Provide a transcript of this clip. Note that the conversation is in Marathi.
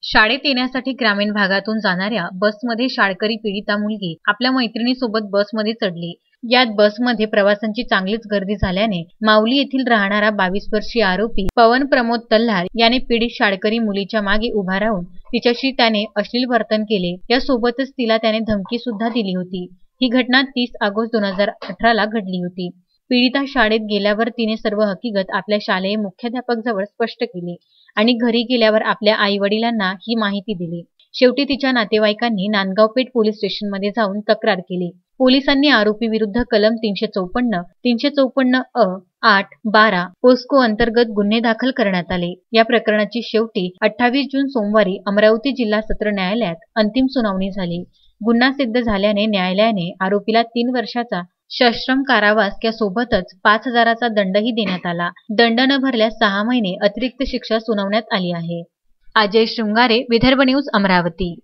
शाळेत येण्यासाठी ग्रामीण भागातून जाणाऱ्या बसमध्ये शाळकरी पीडिता मुलगी आपल्या मैत्रिणीसोबत बसमध्ये चढली। यात बसमध्ये प्रवाशांची चांगलीच गर्दी झाल्याने माऊली येथील राहणारा 22 वर्षीय आरोपी पवन प्रमोद तल्हार याने पीडित शाळकरी मुलीच्या मागे उभा राहून तिच्याशी त्याने अश्लील वर्तन केले। यासोबतच तिला त्याने धमकी सुद्धा दिली होती। ही घटना 30 ऑगस्ट 2018 ला घडली होती। पीडिता शाळेत गेल्यावर तिने सर्व हकीकत आपल्या शालेय मुख्याध्यापक जवळ स्पष्ट केली आणि घरी गेल्यावर आपल्या आई-वडिलांना ही माहिती दिली। शेवटी तिच्या नातेवाईकांनी नांदगाव पेठ पोलीस स्टेशनमध्ये जाऊन तक्रार केली। पोलिसांनी आरोपी विरुद्ध कलम 354, 354 अ, 8, 12 पोस्को अंतर्गत गुन्हे दाखल करण्यात आले। या प्रकरणाची शेवटी 28 जून सोमवारी अमरावती जिल्हा सत्र न्यायालयात अंतिम सुनावणी झाली। गुन्हा सिद्ध झाल्याने न्यायालयाने आरोपीला 3 वर्षाचा सश्रम कारावास यासोबतच 5,000चा दंडही देण्यात आला। दंड न भरल्यास 6 महिने अतिरिक्त शिक्षा सुनावण्यात आली आहे। अजय शृंगारे, विदर्भ न्यूज, अमरावती।